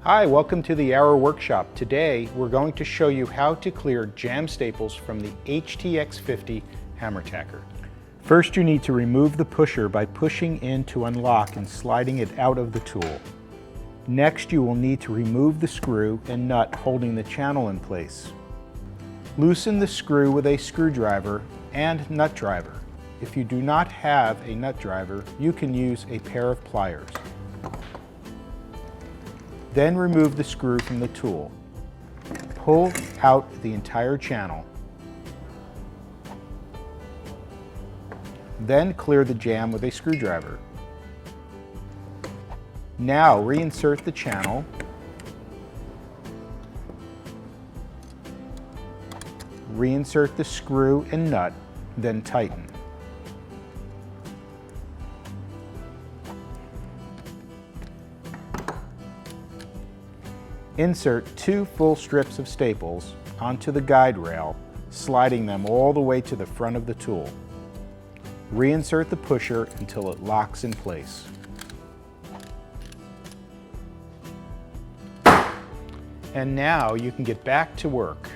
Hi, welcome to the Hour Workshop. Today we're going to show you how to clear jam staples from the HTX50 hammer tacker. First, you need to remove the pusher by pushing in to unlock and sliding it out of the tool. Next, you will need to remove the screw and nut holding the channel in place. Loosen the screw with a screwdriver and nut driver. If you do not have a nut driver, you can use a pair of pliers. Then remove the screw from the tool. Pull out the entire channel. Then clear the jam with a screwdriver. Now reinsert the channel. Reinsert the screw and nut, then tighten. Insert 2 full strips of staples onto the guide rail, sliding them all the way to the front of the tool. Reinsert the pusher until it locks in place. And now you can get back to work.